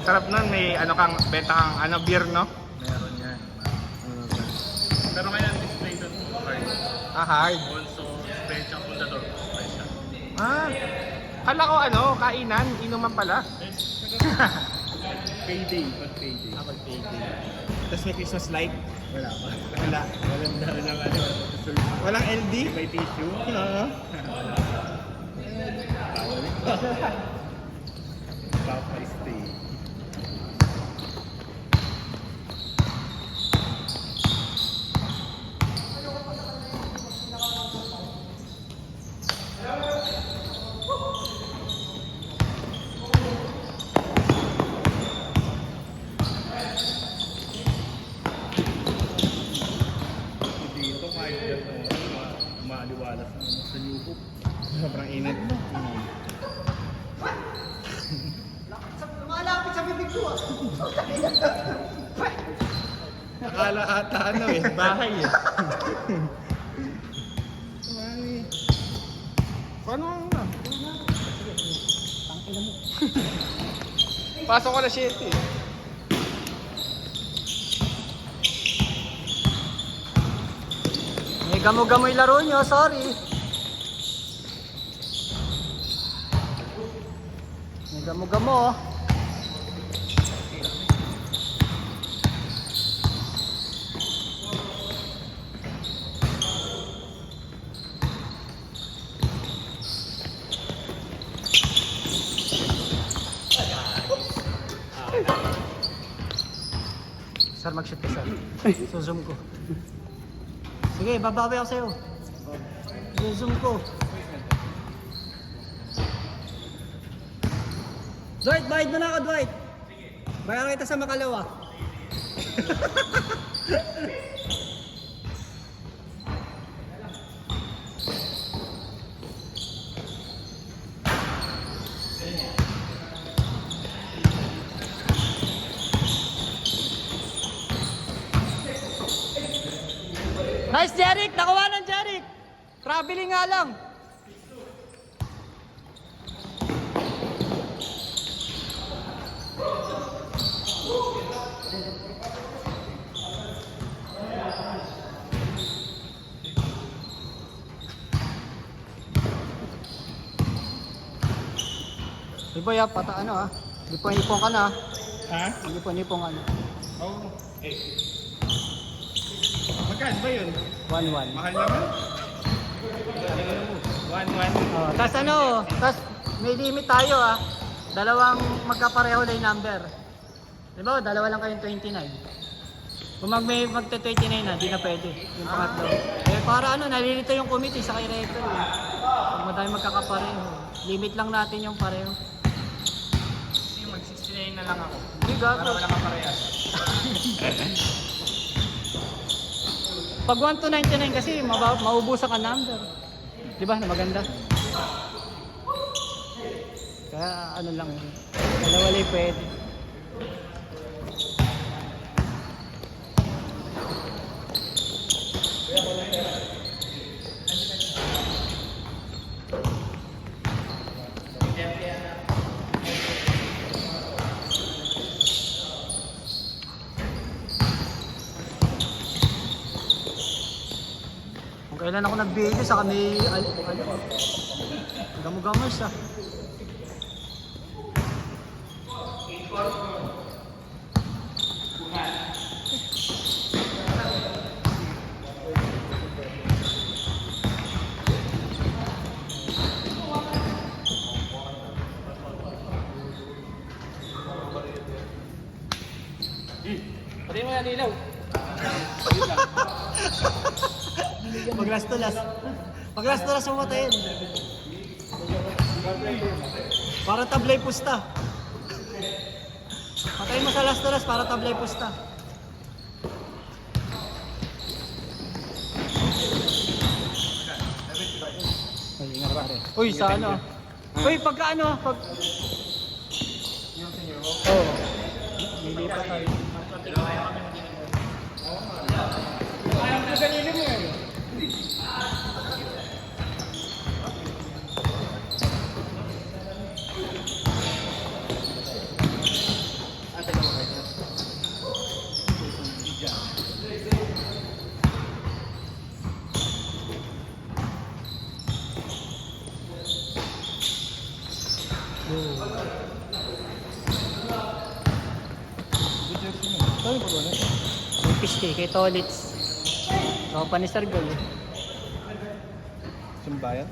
Sarap nun, may ano kang, benta kang ano, beer, no? Meron yan. Pero kaya display doon, hard. Ah, hard. Also, special fundador. Ah, kala ko ano, kainan, inuman pala. Payday, pag payday. Ah, pag-payday. Tapos may Christmas light. Wala pa. Wala. Maganda rin ang ano. Walang LD? May tissue. Oo. Papa stay. Dito kahit yan maaliwalas sa New Hope. Sobrang init. Malapit sa bibig ko ah. Akala ata ano eh, bahay eh. Paano ang ano? Pasok ko na 7 eh. May gamo-gamoy laro nyo, sorry. May gamo-gamo. Sir, mag-shoot ka, sir. So-zoom ko. Sige, babawi ako sa'yo. So-zoom ko. Dwight, bayad mo na ako, Dwight. Bayaran kita sa makalawa. Nice, Jeric! Nakuha ng Jeric! Traveling nga lang. Di ba ya, pata ano ah? Ipon-ipon ka na. Ha? Ipon-ipon ka na. Oo. Eh. Magkano ba yun? 1-1. Mahal naman. 1-1. Oh, tas ano, tas may limit tayo ah. Dalawang magkapareho na yung number. Di ba? Dalawa lang kayong 29. Kung may magte-29 na, di na pwede. Yung pangatlo. Eh para ano, nalilito yung committee sa kay Rector eh. Kung madami magkakapareho. Limit lang natin yung pareho. Sige, mag-69 na lang ako. Hindi gago. Para wala ka parehas. Pag 1 to 99 kasi, maubusan ka number. Di ba? Na maganda. Kaya ano lang, dalawa lang pwede. Kung kailan ako nag-video sa kami, ano, gamo-gamo siya. Pati mo yan ilaw. Pag-last-to-last. Pag-last-to-last mo matayin. Para tablay pusta. Patayin mo sa last-to-last para tablay pusta. Ay, ingat pare. Uy, sa ano? Uy, pagka ano? Pag... Oo. Lilipat tayo. Ayaw ko ganili mo eh. Yung pisti kay Tolitz. Tropa ni Sergol. Sumbayan?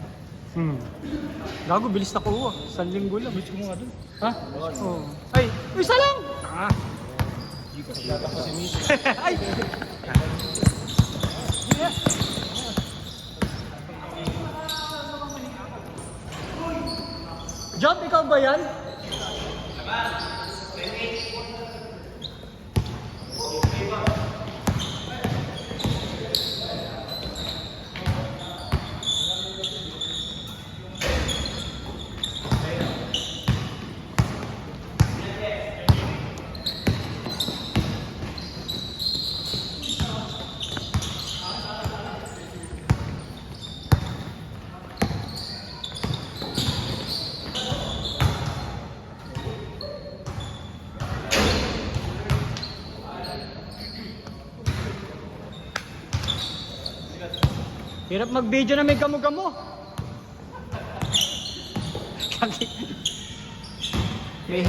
Gago, bilis na kuha. 1 linggo lang. Gusto mo nga dun? Ha? Oo. Ay, isa lang! Ay! Job, ikaw ba yan? Hirap mag-video na may gamo-gamo. May...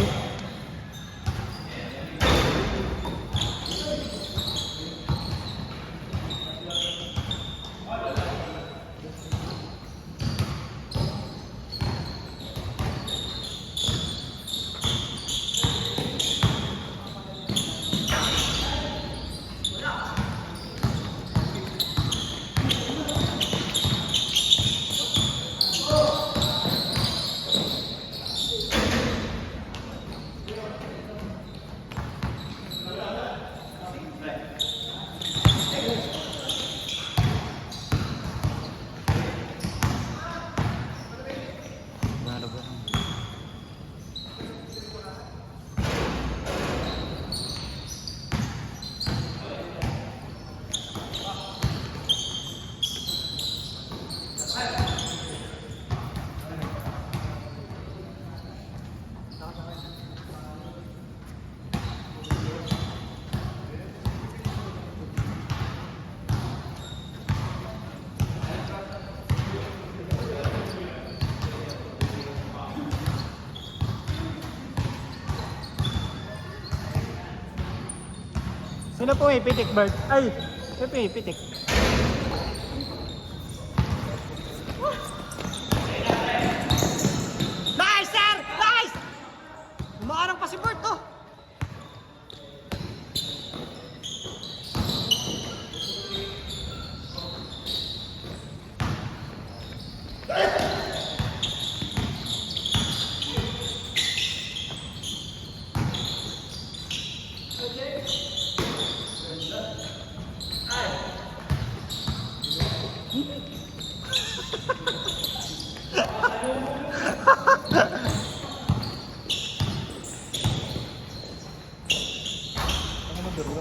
Sino po may pitik, Bert? Ay! Sino po may pitik? Nice, sir! Nice! Umaarang pa si Bert, oh!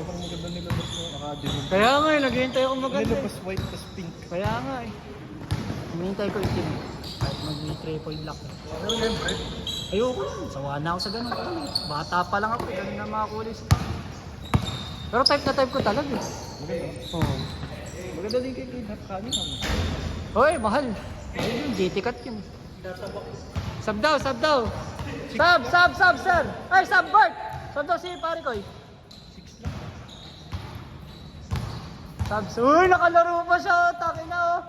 Parang maganda nilabas mo. Naka-denim. Kaya nga eh, naghihintay ako maganda eh. Nilabas white tas pink. Kaya nga eh. Hinihintay ko itim. Kahit mag-triple black. Pero siyempre, Ayoko yun. Sawa na ako sa ganun. Bata pa lang ako. Ganun na mga kulay sa pero type na type ko talaga eh. maganda. Oo. Maganda din kay Kid Kanye naman. Hoy, mahal. Ayun yun, GT cut yun. Sub daw, sub daw. Sub, sir. Ay, sub, Bert. Sub daw si pare ko eh. 6 lang. Subs. Uy, nakalaro pa siya. Taki na oh.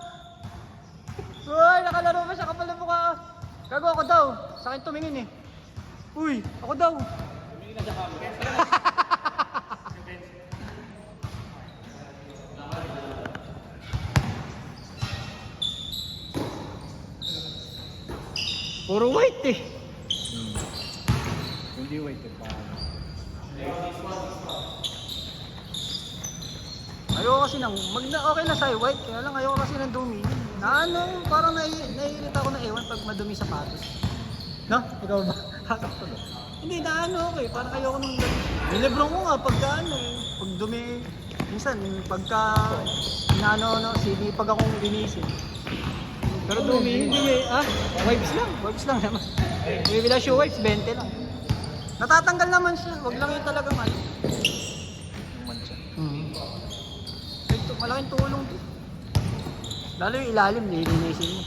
Uy, nakalaro pa siya. Kapal na mukha. Gago ako daw. Sa akin tumingin eh. Uy, ako daw. Tumingin na siya kamo. Puro white eh. Hindi white eh. Ayoko kasi nang, okay na sa'yo white, kaya lang ayoko kasi ng dumi. Na ano, parang naiirita ako ng ewan pag madumi sapatos. No? Ikaw ba? Sakto ba? Hindi, na ano okay, parang ayoko nung nilibron ko nga pagka ano eh, pag dumi, minsan pagka inaano, sinipag akong linisin. Pero dumi, hindi eh, wipes lang naman. May bila shoe wipes, 20 lang. Natatanggal naman siya, wag lang yung talagang ano. Yung mancha. Malaking tulong to. Lalo yung ilalim, nilinisin mo.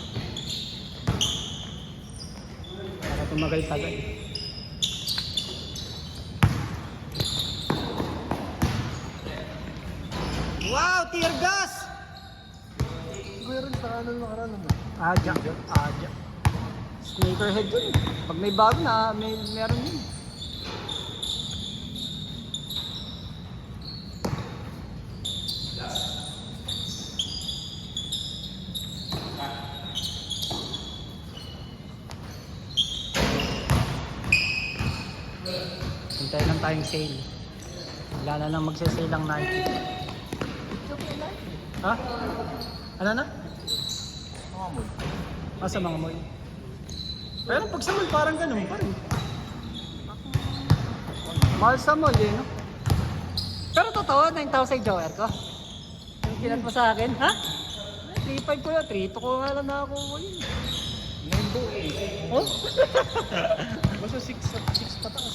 Para tumagal-tagal. Wow, tear gas! Meron sa kanan nakaraan naman. Aja. Sneakerhead yun. Pag may bago na, meron yun. Hintay lang tayong sale. Wala na lang magsasale ang Nike. Ha? Ano na? Mga mall. Sa mga mall. Pero pag sa mall, parang ganun pa rin. Mahal sa mall eh, no? Pero totoo, 9,000 joker ko. Yung kinat mo sa akin, ha? 3,500 ko na, 3,200 ko nga lang nakakuha yun. 9 Oh? Basta 6 pataas.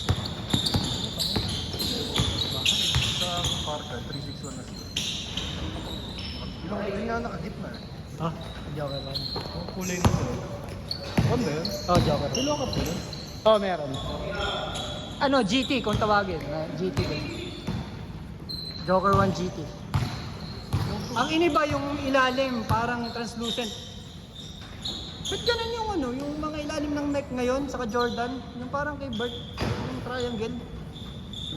Sa car card, 361 na sila. Yung nga nakagitna eh. Ha? Joker ba? Ang kulay nito. Ano yun? Oh, joker. Tulo ka po yun? Oh, meron. Ano, GT kung tawagin. GT din. Joker 1 GT. Ang iniba yung ilalim, parang translucent. Ba't ganun yung ano, yung mga ilalim ng Nike ngayon, saka Jordan, yung parang kay Bert, yung triangle.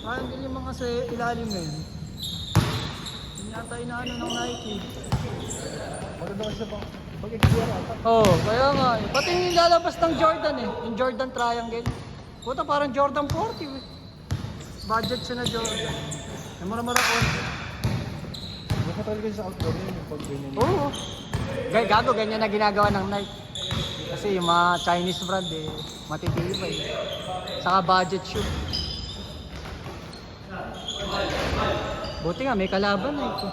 Triangle yung mga sa ilalim ngayon. Yun yata inaano ng Nike. Maganda kasi siya pag XDR ata. Oo, kaya nga. Pati yung lalabas ng Jordan eh, yung Jordan triangle. Puta, parang Jordan 40 eh. Budget siya na Jordan. Yung mura-mura ko. Baka talaga sa outdoor yun yung pag ganyan. Oo. Gago, ganyan na ginagawa ng Nike. Kasi yung mga Chinese brand eh, matitibay. Saka budget shoe. Buti nga, may kalaban na ito.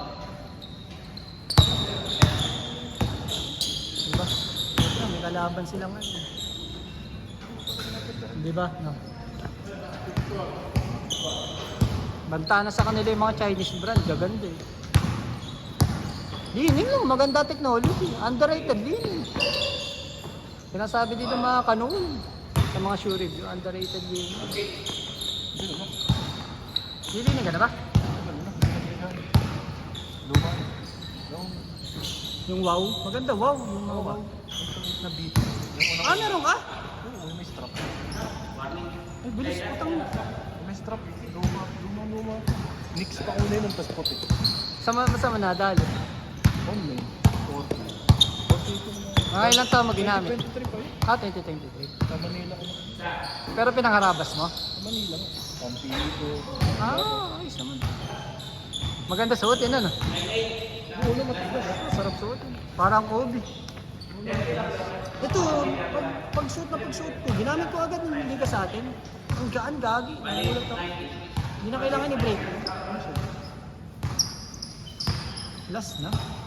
Diba? Buti nga, may kalaban sila ngayon. Diba? No. Banta na sa kanila yung mga Chinese brand, gaganda eh. Lining lang, maganda technology. Underrated lining. Sinasabi dito mga kanon sa mga shoe review, underrated lining. Lining ka na ba? Luma. Yung wow, maganda wow. Yung mga wow. Na beat. Yung unang Meron ka? Oo, may strap. Ay, bilis putang. May strap. Luma. Nix pa una yun, tas puti. Sama nadali. Online. 40. 40 Mga ilang taon mo ginamit? 23 pa yun. 2023. Sa Manila ko na. Pero pinangarabas mo? Sa Manila ko. Pampiligo. Ayos naman. Maganda suotin ano? Ulo matigas. Sarap suotin. Parang Kobe. Ito, pag-suot na pag-suot ko, ginamit ko agad nung hindi ka sa atin. Ang gaan, gagi. Nagulat ako. Hindi na kailangan i-break. Last na. Ano?